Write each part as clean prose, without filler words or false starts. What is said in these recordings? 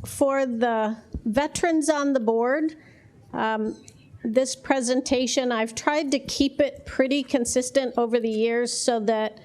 For the veterans on the board, this presentation, I've tried to keep it pretty consistent over the years so that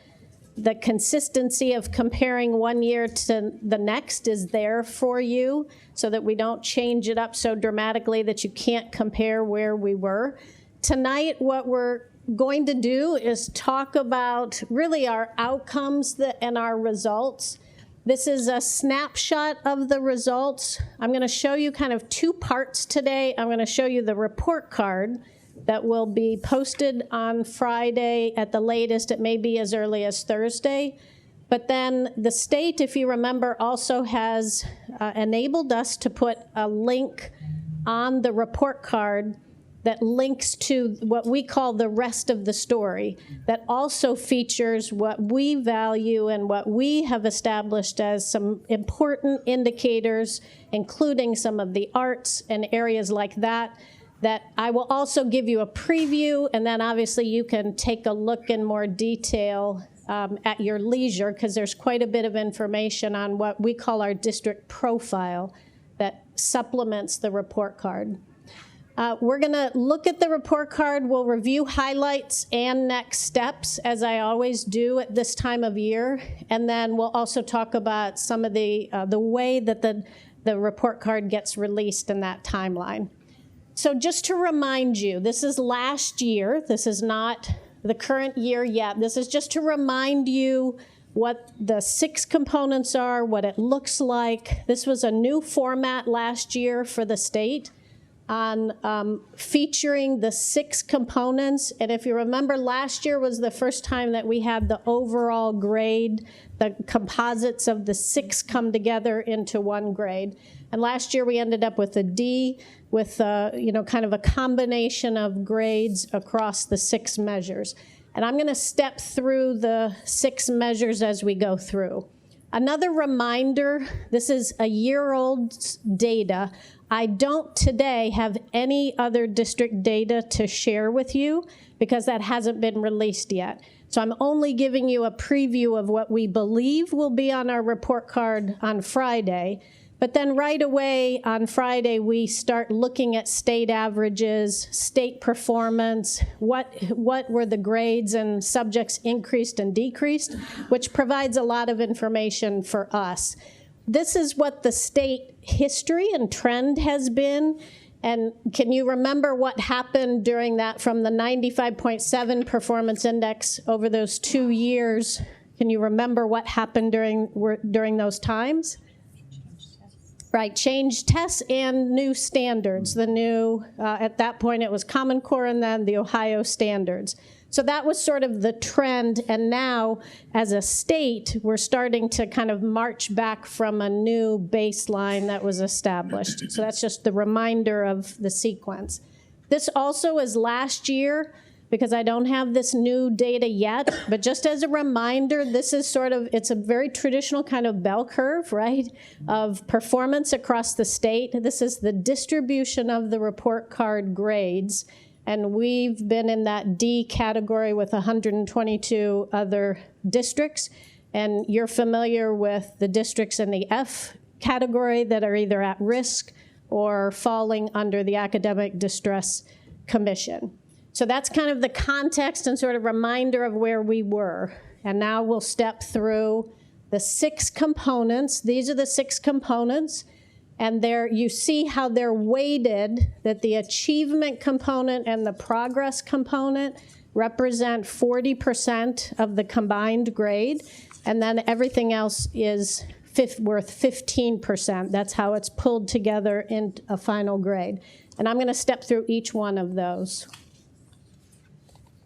the consistency of comparing one year to the next is there for you, so that we don't change it up so dramatically that you can't compare where we were. Tonight, what we're going to do is talk about really our outcomes and our results. This is a snapshot of the results. I'm going to show you kind of two parts today. I'm going to show you the report card that will be posted on Friday at the latest. It may be as early as Thursday. But then the state, if you remember, also has enabled us to put a link on the report card that links to what we call the rest of the story, that also features what we value and what we have established as some important indicators, including some of the arts and areas like that, that I will also give you a preview, and then obviously you can take a look in more detail at your leisure, because there's quite a bit of information on what we call our district profile that supplements the report card. We're going to look at the report card. We'll review highlights and next steps, as I always do at this time of year. And then we'll also talk about some of the way that the report card gets released in that timeline. So just to remind you, this is last year. This is not the current year yet. This is just to remind you what the 6 components are, what it looks like. This was a new format last year for the state on featuring the 6 components. And if you remember, last year was the first time that we had the overall grade, the composites of the 6 come together into one grade. And last year we ended up with a D with kind of a combination of grades across the 6 measures. And I'm going to step through the 6 measures as we go through. Another reminder, this is a year-old data. I don't today have any other district data to share with you because that hasn't been released yet. So I'm only giving you a preview of what we believe will be on our report card on Friday. But then right away on Friday, we start looking at state averages, state performance, what were the grades and subjects increased and decreased, which provides a lot of information for us. This is what the state history and trend has been. And can you remember what happened during that from the 95.7 performance index over those 2 years? Can you remember what happened during those times? Right, changed tests and new standards. The new, at that point it was Common Core and then the Ohio standards. So that was sort of the trend, and now as a state, we're starting to kind of march back from a new baseline that was established. So that's just the reminder of the sequence. This also is last year, because I don't have this new data yet, but just as a reminder, this is sort of, it's a very traditional kind of bell curve, right, of performance across the state. This is the distribution of the report card grades, and we've been in that D category with 122 other districts, and you're familiar with the districts in the F category that are either at risk or falling under the Academic Distress Commission. So that's kind of the context and sort of reminder of where we were. And now we'll step through the 6 components. These are the 6 components. And there you see how they're weighted, that the achievement component and the progress component represent 40% of the combined grade. And then everything else is worth 15%. That's how it's pulled together in a final grade. And I'm going to step through each one of those.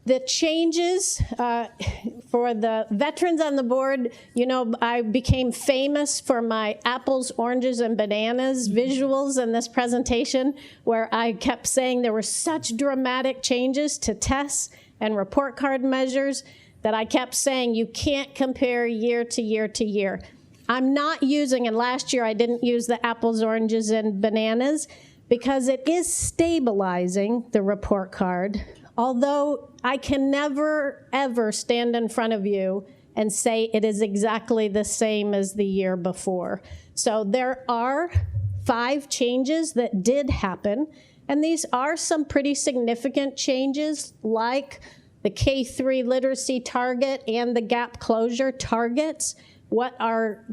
The changes for the veterans on the board, you know, I became famous for my apples, oranges, and bananas visuals in this presentation, where I kept saying there were such dramatic changes to tests and report card measures that I kept saying you can't compare year to year to year. I'm not using, and last year I didn't use the apples, oranges, and bananas because it is stabilizing the report card. Although I can never, ever stand in front of you and say it is exactly the same as the year before. So there are 5 changes that did happen, and these are some pretty significant changes, like the K-3 literacy target and the gap closure targets. What our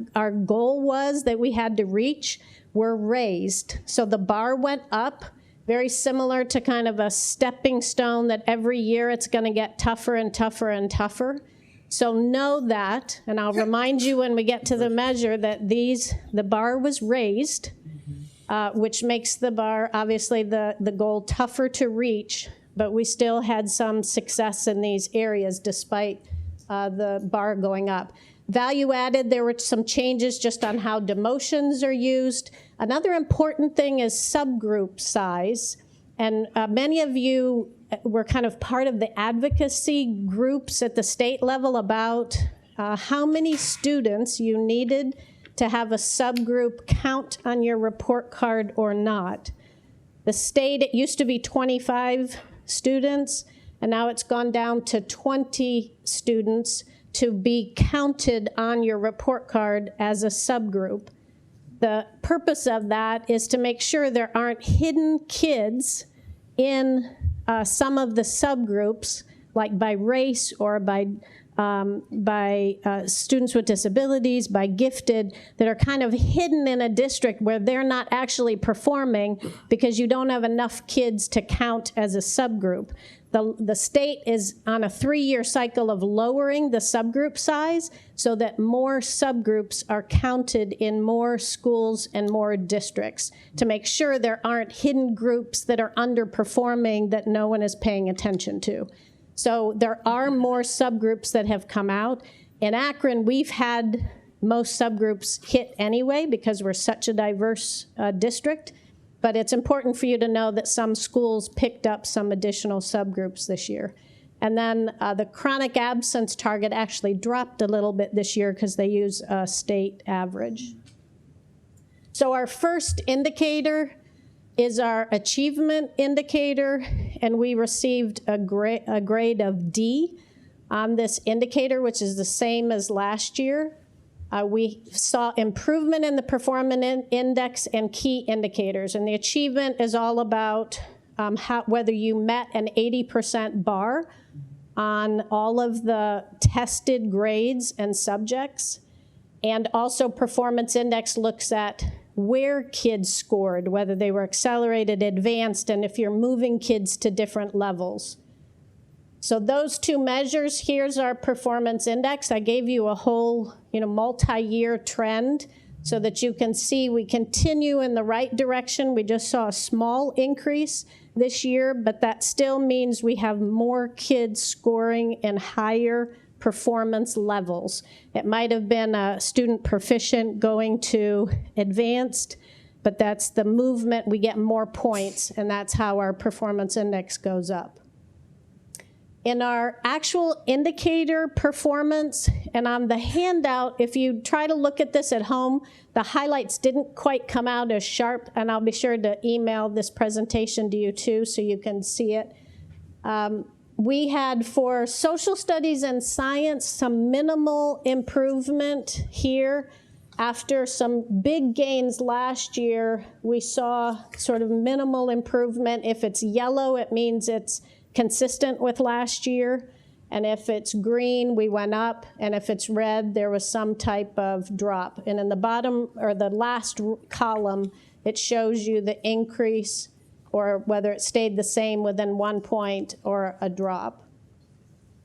goal was that we had to reach were raised. So the bar went up, very similar to kind of a stepping stone that every year it's going to get tougher and tougher and tougher. So know that, and I'll remind you when we get to the measure that the bar was raised, which makes the bar, obviously the goal, tougher to reach, but we still had some success in these areas despite the bar going up. Value added, there were some changes just on how demotions are used. Another important thing is subgroup size, and many of you were kind of part of the advocacy groups at the state level about how many students you needed to have a subgroup count on your report card or not. The state, it used to be 25 students, and now it's gone down to 20 students to be counted on your report card as a subgroup. The purpose of that is to make sure there aren't hidden kids in some of the subgroups, like by race or by students with disabilities, by gifted, that are kind of hidden in a district where they're not actually performing because you don't have enough kids to count as a subgroup. The state is on a 3-year cycle of lowering the subgroup size so that more subgroups are counted in more schools and more districts to make sure there aren't hidden groups that are underperforming that no one is paying attention to. So there are more subgroups that have come out. In Akron, we've had most subgroups hit anyway because we're such a diverse district. But it's important for you to know that some schools picked up some additional subgroups this year. And then the chronic absence target actually dropped a little bit this year because they use a state average. So our first indicator is our achievement indicator, and we received a grade of D on this indicator, which is the same as last year. We saw improvement in the performance index and key indicators, and the achievement is all about whether you met an 80% bar on all of the tested grades and subjects, and also performance index looks at where kids scored, whether they were accelerated, advanced, and if you're moving kids to different levels. So those 2 measures, here's our performance index. I gave you a whole multi-year trend so that you can see we continue in the right direction. We just saw a small increase this year, but that still means we have more kids scoring in higher performance levels. It might have been a student proficient going to advanced, but that's the movement. We get more points, and that's how our performance index goes up. In our actual indicator performance, and on the handout, if you try to look at this at home, the highlights didn't quite come out as sharp, and I'll be sure to email this presentation to you too so you can see it. We had, for social studies and science, some minimal improvement here. After some big gains last year, we saw sort of minimal improvement. If it's yellow, it means it's consistent with last year, and if it's green, we went up, and if it's red, there was some type of drop. And in the bottom, or the last column, it shows you the increase, or whether it stayed the same within 1 point or a drop.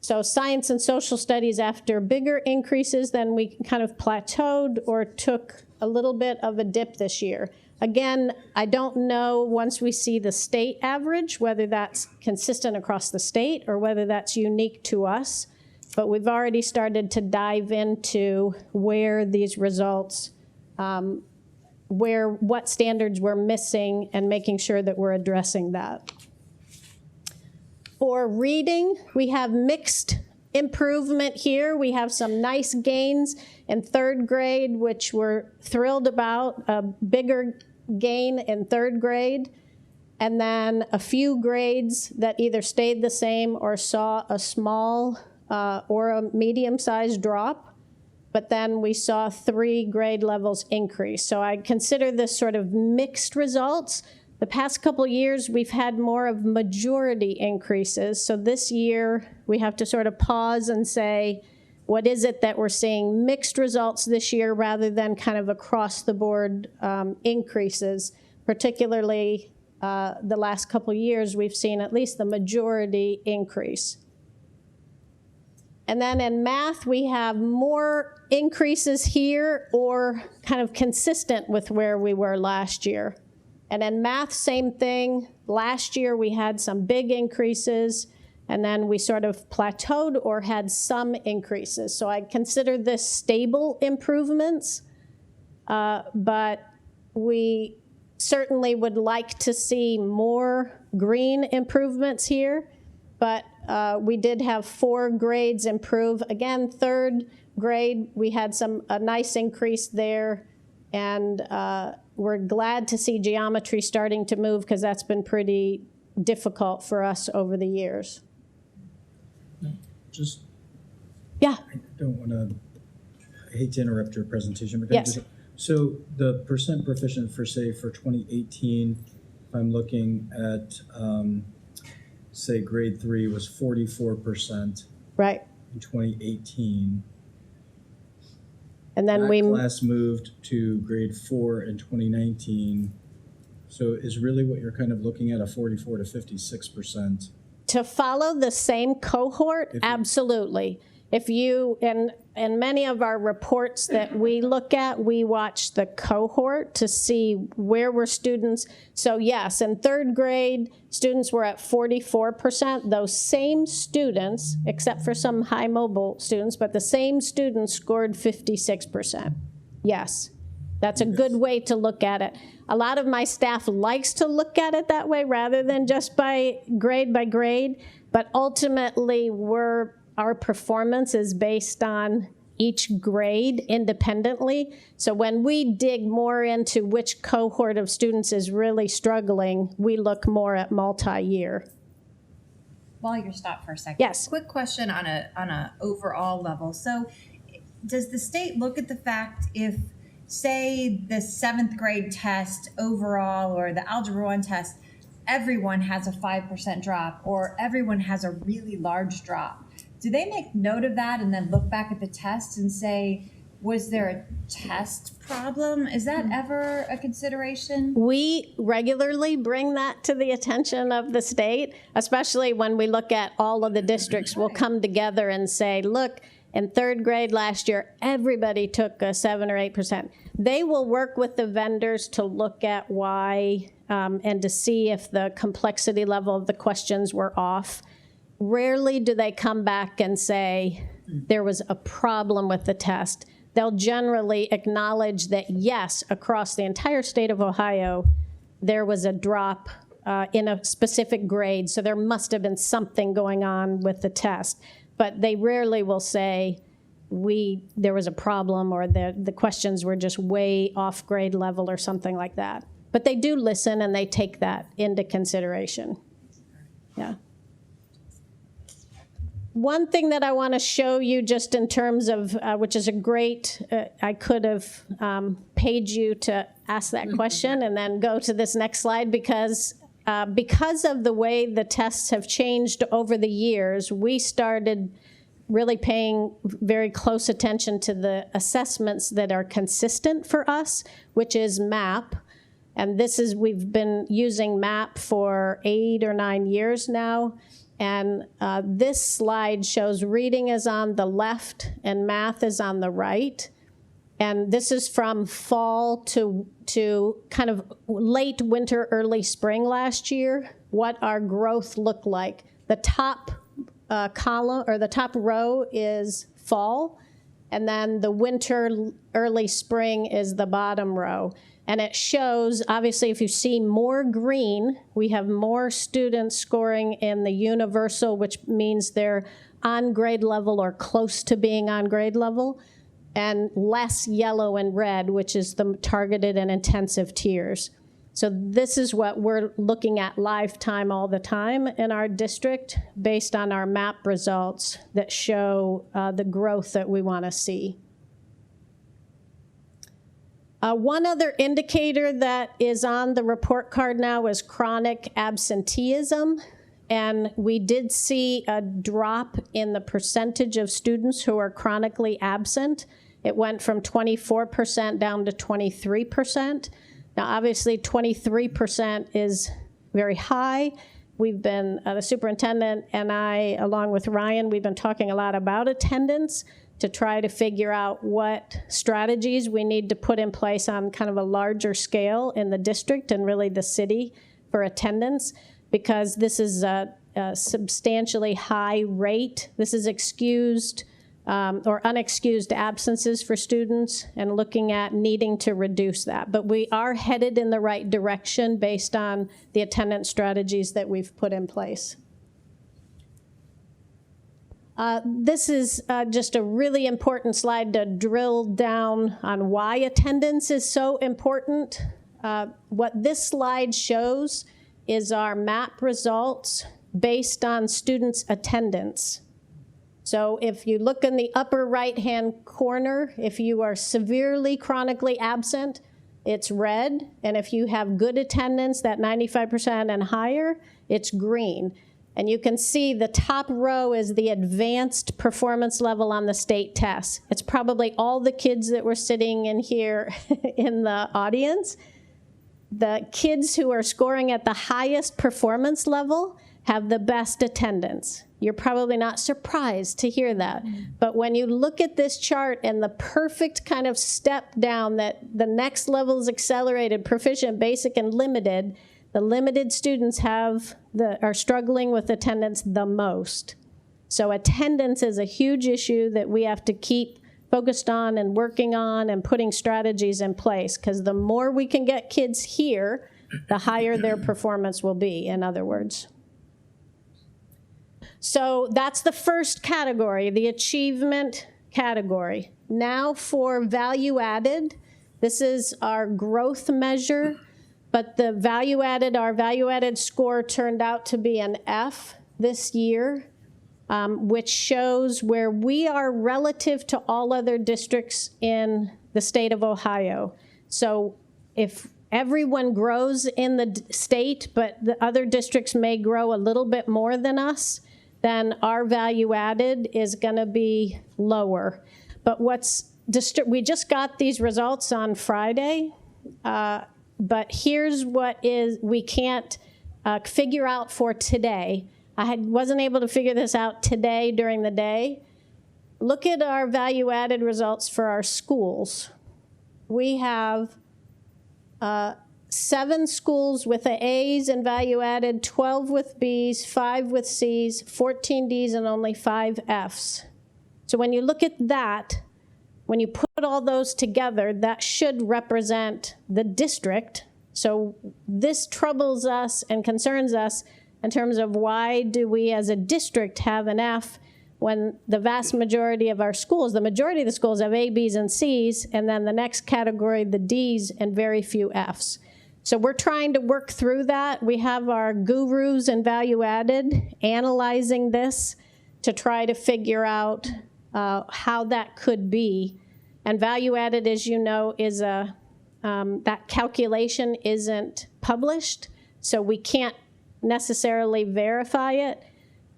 So science and social studies, after bigger increases, then we kind of plateaued or took a little bit of a dip this year. Again, I don't know once we see the state average, whether that's consistent across the state or whether that's unique to us, but we've already started to dive into where these results, what standards we're missing and making sure that we're addressing that. For reading, we have mixed improvement here. We have some nice gains in 3rd grade, which we're thrilled about, a bigger gain in 3rd grade, and then a few grades that either stayed the same or saw a small or a medium-sized drop. but then we saw 3 grade levels increase. So I consider this sort of mixed results. The past couple years, we've had more of majority increases. So this year, we have to sort of pause and say, what is it that we're seeing mixed results this year rather than kind of across the board increases? Particularly the last couple years, we've seen at least the majority increase. And then in math, we have more increases here or kind of consistent with where we were last year. And in math, same thing. Last year, we had some big increases, and then we sort of plateaued or had some increases. So I consider this stable improvements, but we certainly would like to see more green improvements here. But we did have 4 grades improve. Again, 3rd grade, we had a nice increase there. And we're glad to see geometry starting to move because that's been pretty difficult for us over the years. Yeah. I don't want to, I hate to interrupt your presentation, but yes. So the percent proficient for, say, for 2018, if I'm looking at, say, grade 3 was 44%. Right. In 2018. And then that class moved to grade 4 in 2019. So is really what you're kind of looking at a 44 to 56%? To follow the same cohort, absolutely. If you, in many of our reports that we look at, we watch the cohort to see where were students. So yes, in 3rd grade, students were at 44%. Those same students, except for some high mobile students, but the same students scored 56%. Yes, that's a good way to look at it. A lot of my staff likes to look at it that way rather than just by grade, but ultimately our performance is based on each grade independently. So when we dig more into which cohort of students is really struggling, we look more at multi-year. While you're stopped for a second, yes. Quick question on a overall level. So does the state look at the fact if, say, the 7th grade test overall or the Algebra 1 test, everyone has a 5% drop or everyone has a really large drop? Do they make note of that and then look back at the test and say, was there a test problem? Is that ever a consideration? We regularly bring that to the attention of the state, especially when we look at all of the districts. We'll come together and say, look, in 3rd grade last year, everybody took a 7 or 8%. They will work with the vendors to look at why and to see if the complexity level of the questions were off. Rarely do they come back and say there was a problem with the test. They'll generally acknowledge that, yes, across the entire state of Ohio, there was a drop in a specific grade, so there must have been something going on with the test. But they rarely will say there was a problem or the questions were just way off grade level or something like that. But they do listen and they take that into consideration. Yeah. One thing that I want to show you just in terms of, which is a great, I could have paid you to ask that question and then go to this next slide because of the way the tests have changed over the years, we started really paying very close attention to the assessments that are consistent for us, which is MAP. And we've been using MAP for 8 or 9 years now. And this slide shows reading is on the left and math is on the right. And this is from fall to kind of late winter, early spring last year, what our growth looked like. The top column or the top row is fall, and then the winter, early spring is the bottom row. And it shows, obviously, if you see more green, we have more students scoring in the universal, which means they're on grade level or close to being on grade level, and less yellow and red, which is the targeted and intensive tiers. So this is what we're looking at lifetime all the time in our district based on our MAP results that show the growth that we want to see. One other indicator that is on the report card now is chronic absenteeism. And we did see a drop in the percentage of students who are chronically absent. It went from 24% down to 23%. Now, obviously, 23% is very high. We've been, the superintendent and I, along with Ryan, we've been talking a lot about attendance to try to figure out what strategies we need to put in place on kind of a larger scale in the district and really the city for attendance, because this is a substantially high rate. This is excused or unexcused absences for students, and looking at needing to reduce that. But we are headed in the right direction based on the attendance strategies that we've put in place. This is just a really important slide to drill down on why attendance is so important. What this slide shows is our MAP results based on students' attendance. So if you look in the upper right-hand corner, if you are severely chronically absent, it's red. And if you have good attendance, that 95% and higher, it's green. And you can see the top row is the advanced performance level on the state test. It's probably all the kids that were sitting in here in the audience. The kids who are scoring at the highest performance level have the best attendance. You're probably not surprised to hear that. But when you look at this chart and the perfect kind of step down, that the next level is accelerated, proficient, basic, and limited, the limited students are struggling with attendance the most. So attendance is a huge issue that we have to keep focused on and working on and putting strategies in place, because the more we can get kids here, the higher their performance will be, in other words. So that's the first category, the achievement category. Now for value added, this is our growth measure, but our value added score turned out to be an F this year, which shows where we are relative to all other districts in the state of Ohio. So if everyone grows in the state, but the other districts may grow a little bit more than us, then our value added is going to be lower. But we just got these results on Friday, but here's what we can't figure out for today. I wasn't able to figure this out today during the day. Look at our value added results for our schools. We have 7 schools with A's and value added, 12 with B's, 5 with C's, 14 D's, and only 5 F's. So when you look at that, when you put all those together, that should represent the district. So this troubles us and concerns us in terms of why do we as a district have an F when the vast majority of our schools, the majority of the schools have A, B's, and C's, and then the next category, the D's, and very few F's. So we're trying to work through that. We have our gurus in value added analyzing this to try to figure out how that could be. And value added, as you know, is that calculation isn't published, so we can't necessarily verify it,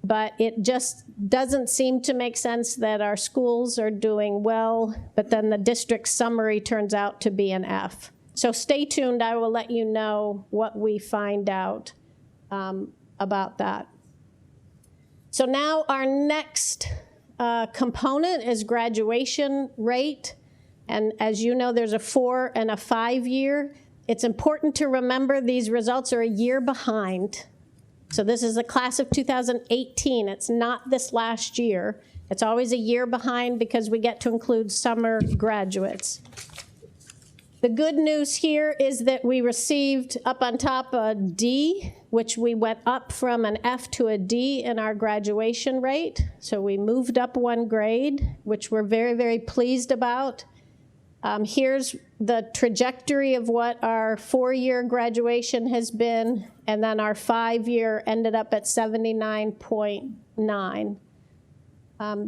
but it just doesn't seem to make sense that our schools are doing well, but then the district summary turns out to be an F. So stay tuned. I will let you know what we find out about that. So now our next component is graduation rate. And as you know, there's a 4 and a 5 year. It's important to remember these results are a year behind. So this is the class of 2018. It's not this last year. It's always a year behind because we get to include summer graduates. The good news here is that we received up on top a D, which we went up from an F to a D in our graduation rate. So we moved up 1 grade, which we're very, very pleased about. Here's the trajectory of what our 4-year graduation has been, and then our 5-year ended up at 79.9.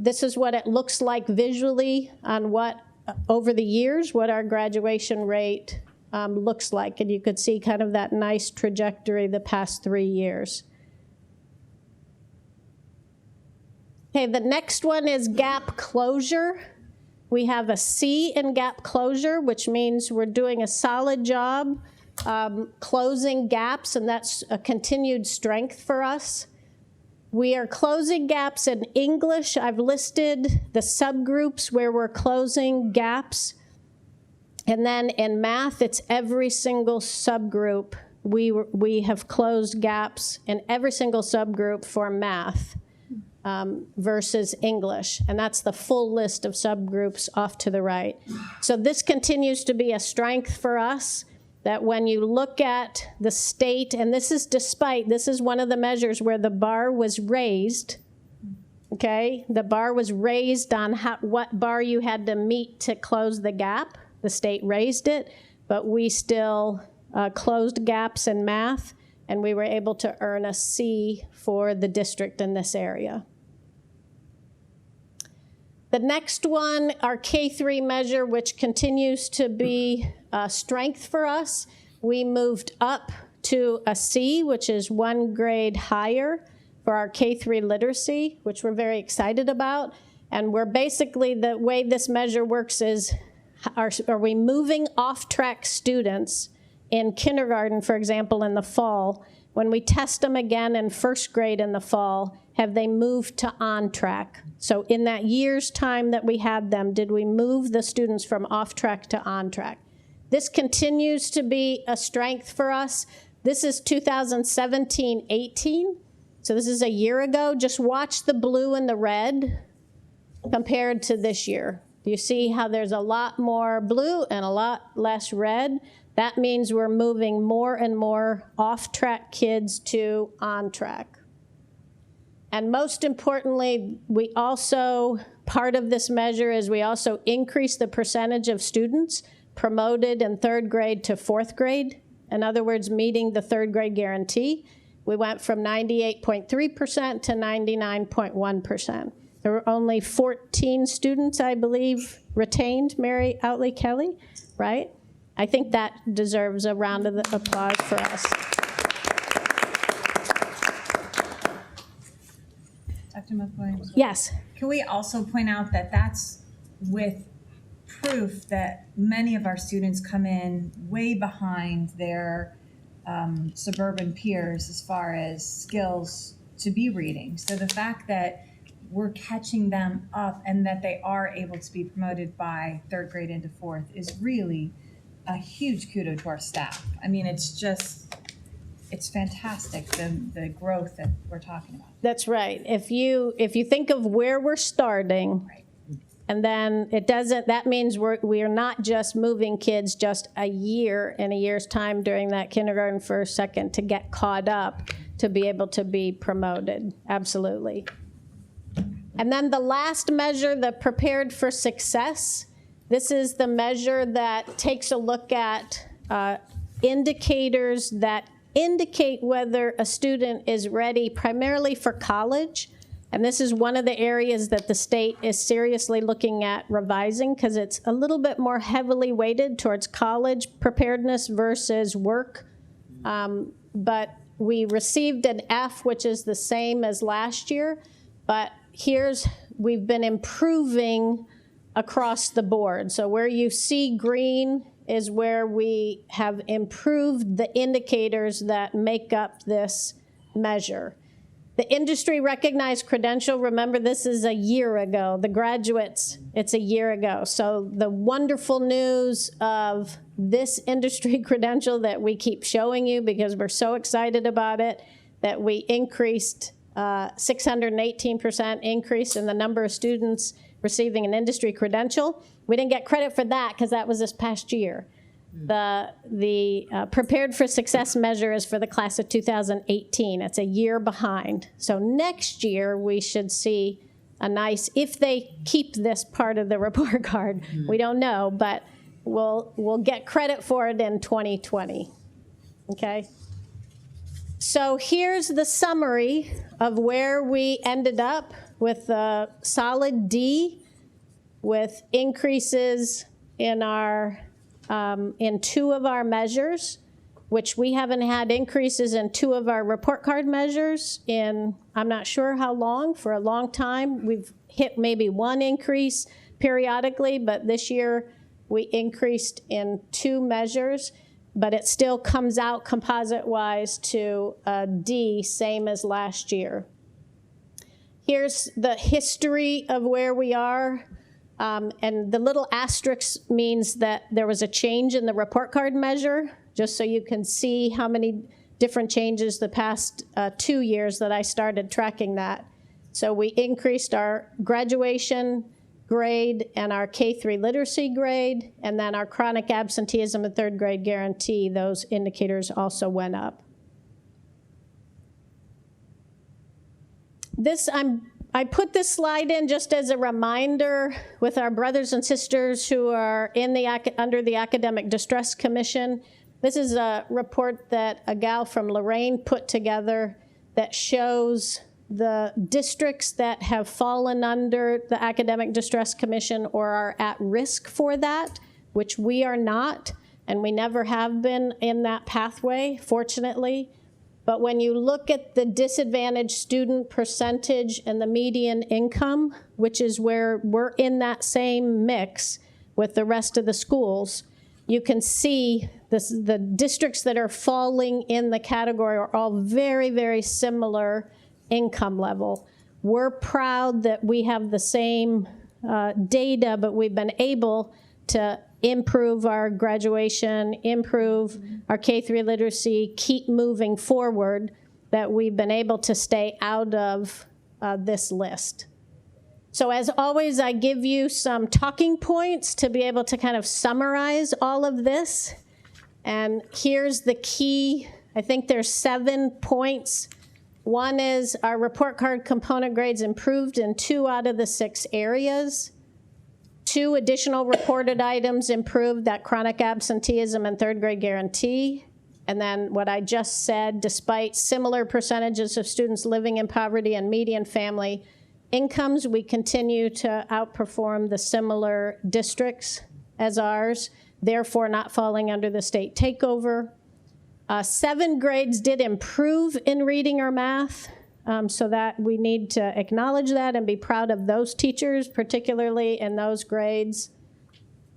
This is what it looks like visually on what over the years, what our graduation rate looks like. And you could see kind of that nice trajectory the past 3 years. Okay, the next one is gap closure. We have a C in gap closure, which means we're doing a solid job closing gaps, and that's a continued strength for us. We are closing gaps in English. I've listed the subgroups where we're closing gaps. And then in math, it's every single subgroup. We have closed gaps in every single subgroup for math versus English. And that's the full list of subgroups off to the right. So this continues to be a strength for us, that when you look at the state, and this is one of the measures where the bar was raised, okay? The bar was raised on what bar you had to meet to close the gap. The state raised it, but we still closed gaps in math, and we were able to earn a C for the district in this area. The next one, our K-3 measure, which continues to be a strength for us, we moved up to a C, which is 1 grade higher for our K-3 literacy, which we're very excited about. And we're basically, the way this measure works is, are we moving off-track students in kindergarten, for example, in the fall? When we test them again in first grade in the fall, have they moved to on-track? So in that year's time that we had them, did we move the students from off-track to on-track? This continues to be a strength for us. This is 2017-18, so this is a year ago. Just watch the blue and the red compared to this year. Do you see how there's a lot more blue and a lot less red? That means we're moving more and more off-track kids to on-track. And most importantly, we also, part of this measure is we also increase the percentage of students promoted in 3rd grade to 4th grade. In other words, meeting the 3rd grade guarantee. We went from 98.3% to 99.1%. There were only 14 students, I believe, retained, Mary Outley Kelly, right? I think that deserves a round of applause for us. Dr. McWilliams? Yes. Can we also point out that that's with proof that many of our students come in way behind their suburban peers as far as skills to be reading. So the fact that we're catching them up and that they are able to be promoted by 3rd grade into 4th is really a huge kudo to our staff. I mean, it's fantastic, the growth that we're talking about. That's right. If you think of where we're starting, Right. and then that means we are not just moving kids just a year in a year's time during that kindergarten, 1st, 2nd to get caught up to be able to be promoted. Absolutely. And then the last measure, the Prepared for Success. This is the measure that takes a look at indicators that indicate whether a student is ready primarily for college. And this is one of the areas that the state is seriously looking at revising because it's a little bit more heavily weighted towards college preparedness versus work. But we received an F, which is the same as last year. But we've been improving across the board. So where you see green is where we have improved the indicators that make up this measure. The industry recognized credential, remember this is a year ago. The graduates, it's a year ago. So the wonderful news of this industry credential that we keep showing you because we're so excited about it, that we increased 618% increase in the number of students receiving an industry credential. We didn't get credit for that because that was this past year. The Prepared for Success measure is for the class of 2018. It's a year behind. So next year we should see a nice, if they keep this part of the report card, we don't know, but we'll get credit for it in 2020. Okay? So here's the summary of where we ended up with a solid D. with increases in our in 2 of our measures, which we haven't had increases in 2 of our report card measures in, I'm not sure how long, for a long time. We've hit maybe 1 increase periodically, but this year we increased in 2 measures, but it still comes out composite-wise to a D, same as last year. Here's the history of where we are. And the little asterisk means that there was a change in the report card measure, just so you can see how many different changes the past 2 years that I started tracking that. So we increased our graduation grade and our K-3 literacy grade, and then our chronic absenteeism and 3rd grade guarantee, those indicators also went up. I put this slide in just as a reminder with our brothers and sisters who are under the Academic Distress Commission. This is a report that a gal from Lorraine put together that shows the districts that have fallen under the Academic Distress Commission or are at risk for that, which we are not, and we never have been in that pathway, fortunately. But when you look at the disadvantaged student percentage and the median income, which is where we're in that same mix with the rest of the schools, you can see the districts that are falling in the category are all very, very similar income level. We're proud that we have the same data, but we've been able to improve our graduation, improve our K-3 literacy, keep moving forward, that we've been able to stay out of this list. So as always, I give you some talking points to be able to kind of summarize all of this. And here's the key. I think there's 7 points. One is our report card component grades improved in 2 out of the 6 areas. 2 additional reported items improved, that chronic absenteeism and 3rd grade guarantee. And then what I just said, despite similar percentages of students living in poverty and median family incomes, we continue to outperform the similar districts as ours, therefore not falling under the state takeover. 7 grades did improve in reading or math. So that we need to acknowledge that and be proud of those teachers, particularly in those grades.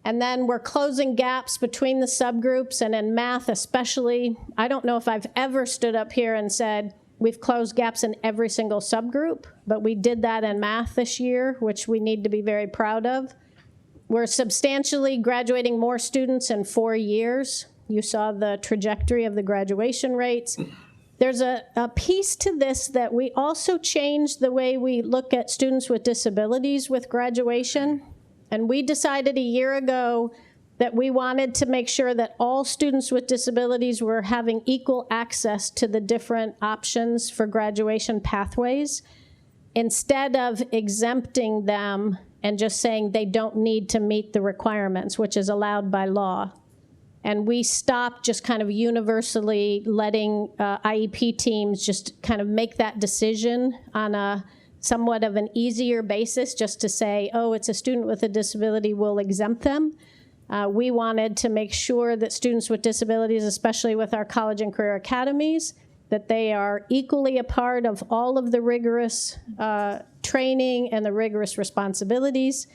And then we're closing gaps between the subgroups, and in math especially. I don't know if I've ever stood up here and said we've closed gaps in every single subgroup, but we did that in math this year, which we need to be very proud of. We're substantially graduating more students in 4 years. You saw the trajectory of the graduation rates. There's a piece to this that we also changed the way we look at students with disabilities with graduation. And we decided a year ago that we wanted to make sure that all students with disabilities were having equal access to the different options for graduation pathways, instead of exempting them and just saying they don't need to meet the requirements, which is allowed by law. And we stopped just kind of universally letting IEP teams just kind of make that decision on a somewhat of an easier basis, just to say, oh, it's a student with a disability, we'll exempt them. We wanted to make sure that students with disabilities, especially with our college and career academies, that they are equally a part of all of the rigorous training and the rigorous responsibilities.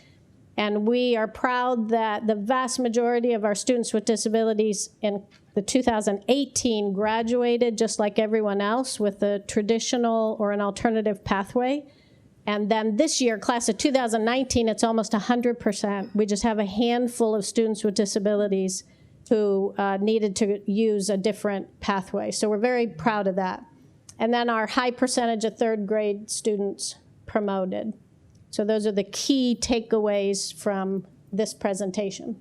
And we are proud that the vast majority of our students with disabilities in the 2018 graduated just like everyone else with a traditional or an alternative pathway. And then this year, class of 2019, it's almost 100%. We just have a handful of students with disabilities who needed to use a different pathway. So we're very proud of that. And then our high percentage of 3rd grade students promoted. So those are the key takeaways from this presentation.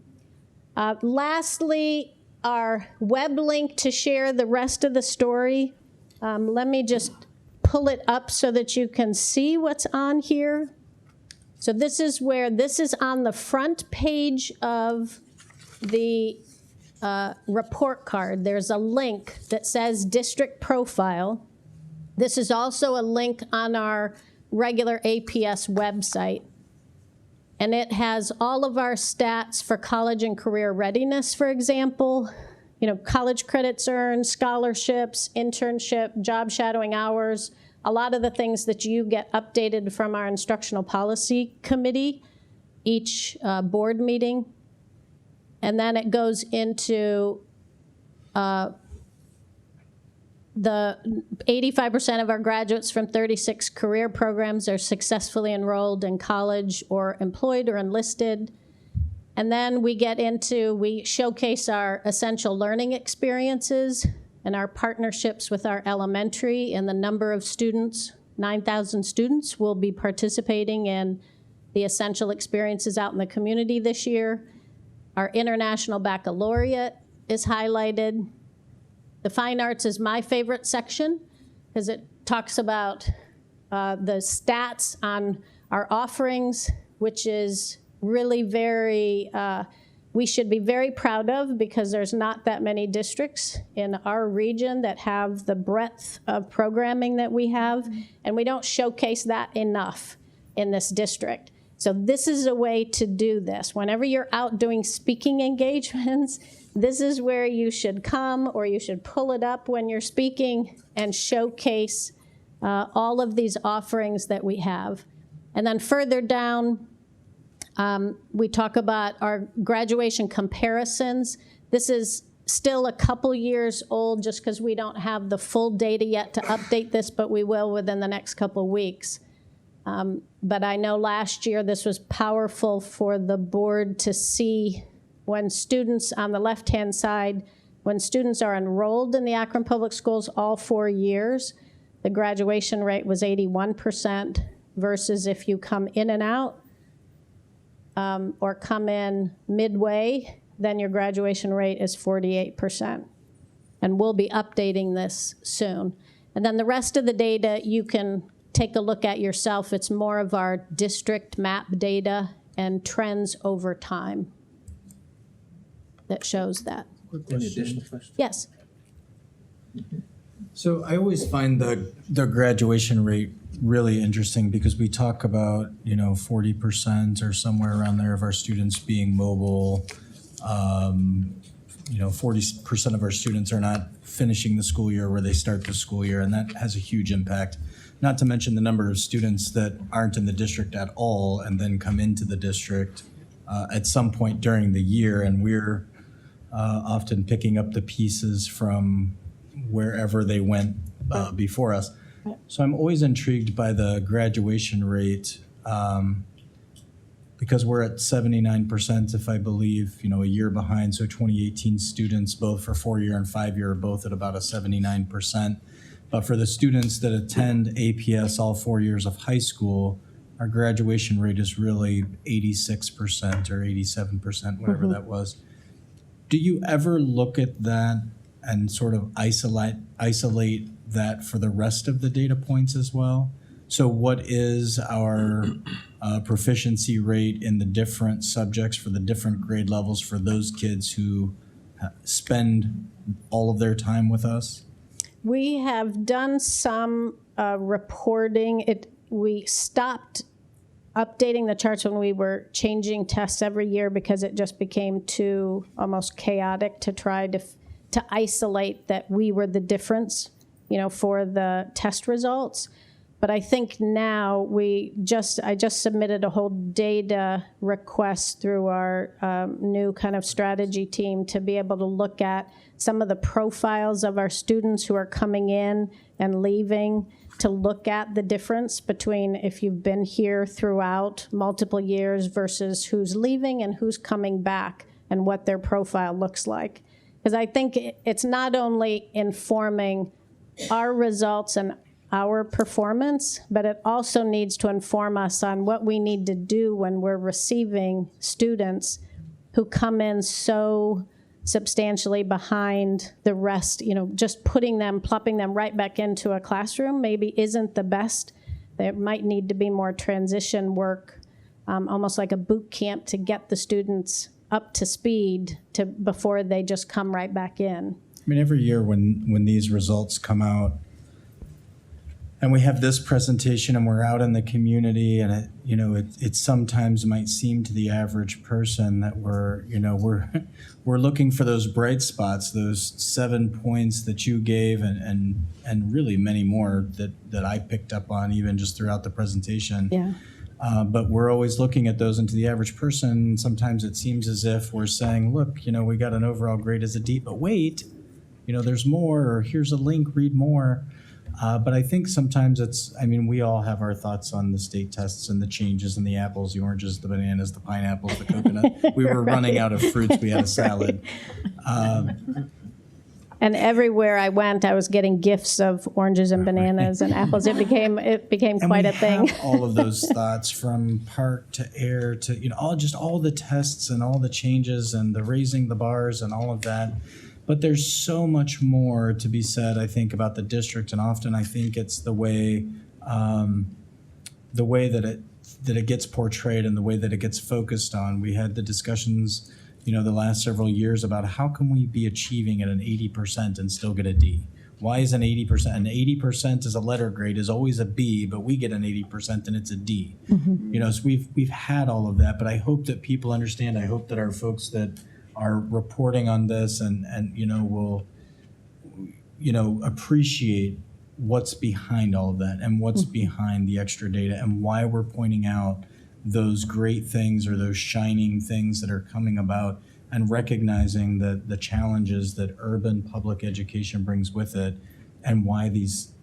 Lastly, our web link to share the rest of the story. Let me just pull it up so that you can see what's on here. So this is on the front page of the report card. There's a link that says district profile. This is also a link on our regular APS website. And it has all of our stats for college and career readiness, for example. You know, college credits earned, scholarships, internship, job shadowing hours, a lot of the things that you get updated from our instructional policy committee each board meeting. And then it goes into the 85% of our graduates from 36 career programs are successfully enrolled in college or employed or enlisted. And then we showcase our essential learning experiences and our partnerships with our elementary, and the number of students, 9,000 students will be participating in the essential experiences out in the community this year. Our International Baccalaureate is highlighted. The Fine Arts is my favorite section because it talks about the stats on our offerings, which is really we should be very proud of, because there's not that many districts in our region that have the breadth of programming that we have, and we don't showcase that enough in this district. So this is a way to do this. Whenever you're out doing speaking engagements, this is where you should come, or you should pull it up when you're speaking and showcase all of these offerings that we have. And then further down, we talk about our graduation comparisons. This is still a couple years old just because we don't have the full data yet to update this, but we will within the next couple weeks. But I know last year this was powerful for the board to see when students on the left-hand side, when students are enrolled in the Akron Public Schools all 4 years, the graduation rate was 81% versus if you come in and out or come in midway, then your graduation rate is 48%. And we'll be updating this soon. And then the rest of the data you can take a look at yourself. It's more of our district map data and trends over time that shows that. Any additional questions? Yes. So I always find the graduation rate really interesting because we talk about, 40% or somewhere around there of our students being mobile. 40% of our students are not finishing the school year where they start the school year, and that has a huge impact. Not to mention the number of students that aren't in the district at all and then come into the district at some point during the year, and we're often picking up the pieces from wherever they went before us. So I'm always intrigued by the graduation rate because we're at 79%, if I believe, a year behind. So 2018 students, both for 4-year and 5-year, are both at about a 79%. But for the students that attend APS all 4 years of high school, our graduation rate is really 86% or 87%, whatever that was. Do you ever look at that and sort of isolate that for the rest of the data points as well? So what is our proficiency rate in the different subjects for the different grade levels for those kids who spend all of their time with us? We have done some reporting. We stopped updating the charts when we were changing tests every year because it just became too almost chaotic to try to isolate that we were the difference, for the test results. But I think now I just submitted a whole data request through our new kind of strategy team to be able to look at some of the profiles of our students who are coming in and leaving, to look at the difference between if you've been here throughout multiple years versus who's leaving and who's coming back and what their profile looks like. Because I think it's not only informing our results and our performance, but it also needs to inform us on what we need to do when we're receiving students who come in so substantially behind the rest. Just plopping them right back into a classroom maybe isn't the best. There might need to be more transition work, almost like a boot camp to get the students up to speed before they just come right back in. I mean, every year when these results come out, and we have this presentation and we're out in the community, and it sometimes might seem to the average person that we're looking for those bright spots, those 7 points that you gave, and really many more that I picked up on even just throughout the presentation. Yeah. But we're always looking at those, and to the average person, sometimes it seems as if we're saying, look, we got an overall grade as a D, but wait, there's more, or here's a link, read more. But I think sometimes we all have our thoughts on the state tests and the changes and the apples, the oranges, the bananas, the pineapples, the coconut. We were running out of fruits. We had a salad. And everywhere I went, I was getting gifts of oranges and bananas and apples. It became quite a thing. And we have all of those thoughts, from park to air to all the tests and all the changes and the raising the bars and all of that. But there's so much more to be said, I think, about the district, and often I think it's the way that it gets portrayed and the way that it gets focused on. We had the discussions, the last several years about how can we be achieving at an 80% and still get a D? Why is an 80%? An 80% as a letter grade is always a B, but we get an 80% and it's a D. Mm-hmm. So we've had all of that, but I hope that people understand. I hope that our folks that are reporting on this and will appreciate what's behind all of that and what's behind the extra data and why we're pointing out those great things or those shining things that are coming about, and recognizing the challenges that urban public education brings with it, and why these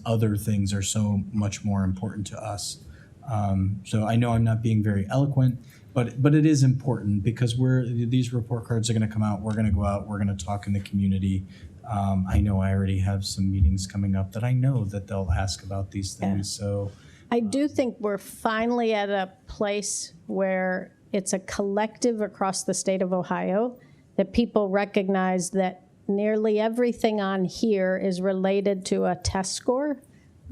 other things are so much more important to us. So I know I'm not being very eloquent, but it is important, because these report cards are going to come out. We're going to go out. We're going to talk in the community. I know I already have some meetings coming up that I know that they'll ask about these things. Yeah. So I do think we're finally at a place where it's a collective across the state of Ohio that people recognize that nearly everything on here is related to a test score,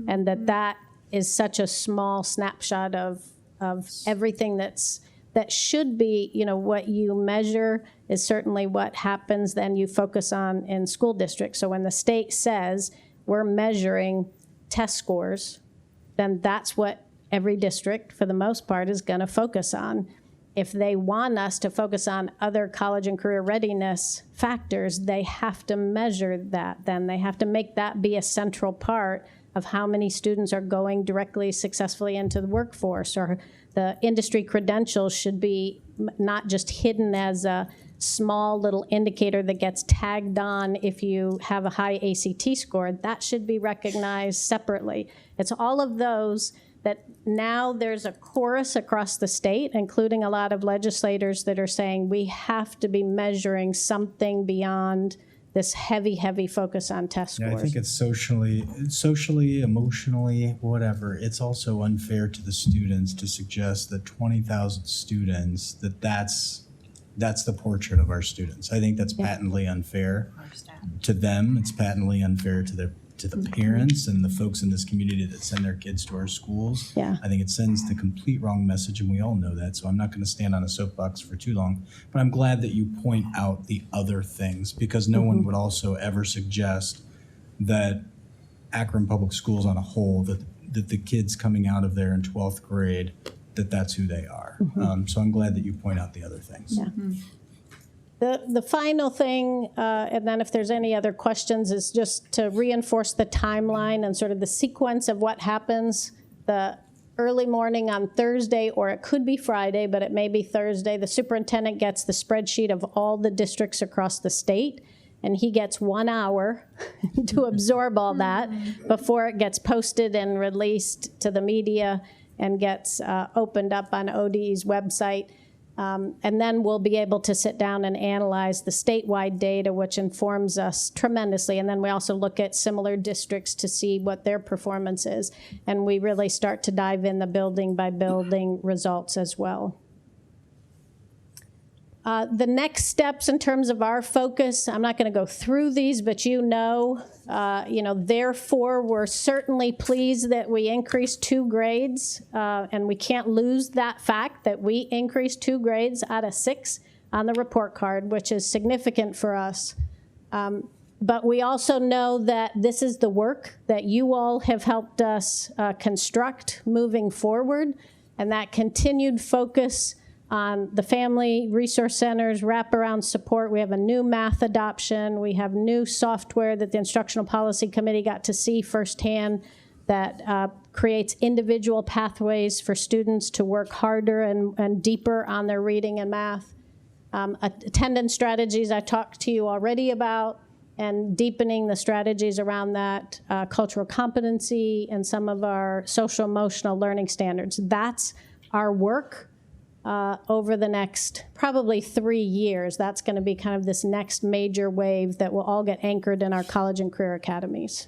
and that is such a small snapshot of everything that should be, what you measure is certainly what happens, then you focus on in school districts. So when the state says we're measuring test scores, then that's what every district, for the most part, is going to focus on. If they want us to focus on other college and career readiness factors, they have to measure that. Then they have to make that be a central part of how many students are going directly successfully into the workforce, or the industry credentials should be not just hidden as a small little indicator that gets tagged on if you have a high ACT score. That should be recognized separately. It's all of those that now there's a chorus across the state, including a lot of legislators that are saying we have to be measuring something beyond this heavy focus on test scores. Yeah, I think it's socially, emotionally, whatever. It's also unfair to the students to suggest that 20,000 students, that's the portrait of our students. I think that's patently unfair to them. It's patently unfair to the parents and the folks in this community that send their kids to our schools. Yeah. I think it sends the complete wrong message, and we all know that, so I'm not going to stand on a soapbox for too long. But I'm glad that you point out the other things, because no one would also ever suggest that Akron Public Schools on a whole, that the kids coming out of there in 12th grade, that's who they are. So I'm glad that you point out the other things. Yeah. The final thing, and then if there's any other questions, is just to reinforce the timeline and sort of the sequence of what happens. The early morning on Thursday, or it could be Friday, but it may be Thursday, the superintendent gets the spreadsheet of all the districts across the state, and he gets 1 hour to absorb all that before it gets posted and released to the media and gets opened up on ODE's website. And then we'll be able to sit down and analyze the statewide data, which informs us tremendously. And then we also look at similar districts to see what their performance is. And we really start to dive in the building by building results as well. The next steps in terms of our focus, I'm not going to go through these, but therefore, we're certainly pleased that we increased 2 grades, and we can't lose that fact that we increased 2 grades out of 6 on the report card, which is significant for us. But we also know that this is the work that you all have helped us construct moving forward, and that continued focus on the family resource centers, wraparound support. We have a new math adoption. We have new software that the Instructional Policy Committee got to see firsthand that creates individual pathways for students to work harder and deeper on their reading and math. Attendance strategies I talked to you already about, and deepening the strategies around that, cultural competency and some of our social emotional learning standards. That's our work over the next probably 3 years. That's going to be kind of this next major wave that will all get anchored in our college and career academies.